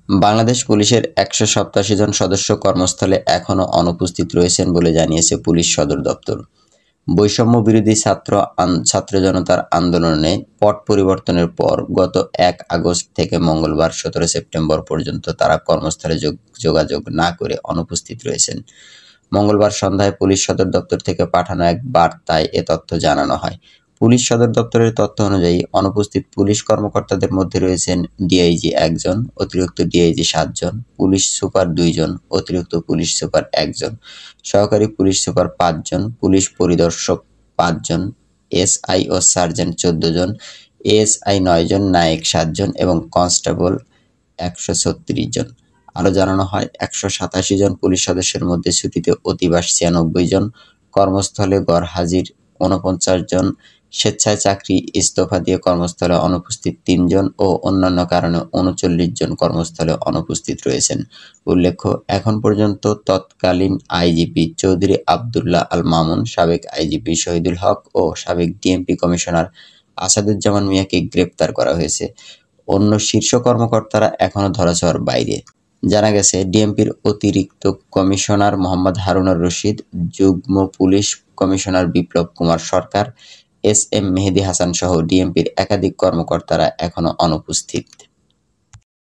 বাংলাদেশ পুলিশের ১৮৭ জন সদস্য কর্মস্থলে এখনও অনুপস্থিত রয়েছেন বলে জানিয়েছে পুলিশ সদর দপ্তর। বৈষম্য বিরোধী ছাত্র জনতার আন্দোলনে পট পরিবর্তনের পর গত ১ আগস্ট থেকে মঙ্গলবার ১৭ সেপ্টেম্বর পর্যন্ত তারা কর্মস্থলে যোগাযোগ না করে অনুপস্থিত রয়েছেন। মঙ্গলবার সন্ধ্যায় পুলিশ সদর দপ্তর থেকে পাঠানো এক বার্তায় এ তথ্য জানানো হয়। পুলিশ সদর দপ্তরের তথ্য অনুযায়ী অনুপস্থিত পুলিশ কর্মকর্তাদের মধ্যে রয়েছেন ডিআইজি ১ জন, অতিরিক্ত ডিআইজি ৭ জন, পুলিশ সুপার ২ জন, অতিরিক্ত পুলিশ সুপার ১ জন, সহকারী পুলিশ সুপার ৫ জন, পুলিশ পরিদর্শক ৫ জন, এসআই ও সার্জেন্ট ১৪ জন, এএসআই ৯ জন, নায়েক ৭ জন এবং কনস্টেবল ১৩৬ জন। আরও জানানো হয়, ১৮৭ জন পুলিশ সদস্যের মধ্যে ছুটিতে অতিবাস ৯৬ জন, কর্মস্থলে গড়হাজির ৪৯ জন, স্বেচ্ছায় চাকরি ইস্তফা দিয়ে কর্মস্থলে অনুপস্থিত ৩ জন ও অন্যান্য কারণে ৩৯ জন কর্মস্থলে অনুপস্থিত রয়েছেন। উল্লেখ্য, এখন পর্যন্ত তৎকালীন আইজিপি চৌধুরী আবদুল্লাহ আল মামুন, সাবেক আইজিপি শহীদুল হক ও সাবেক ডিএমপি কমিশনার আসাদুজ্জামান মিয়াকে গ্রেপ্তার করা হয়েছে। অন্য শীর্ষ কর্মকর্তারা এখনও ধরাছোঁয়ার বাইরে। জানা গেছে, ডিএমপির অতিরিক্ত কমিশনার মোহাম্মদ হারুনুর রশিদ, যুগ্ম পুলিশ কমিশনার বিপ্লব কুমার সরকার, এস এম মেহেদী হাসান সহ ডিএমপির একাধিক কর্মকর্তারা এখনও অনুপস্থিত।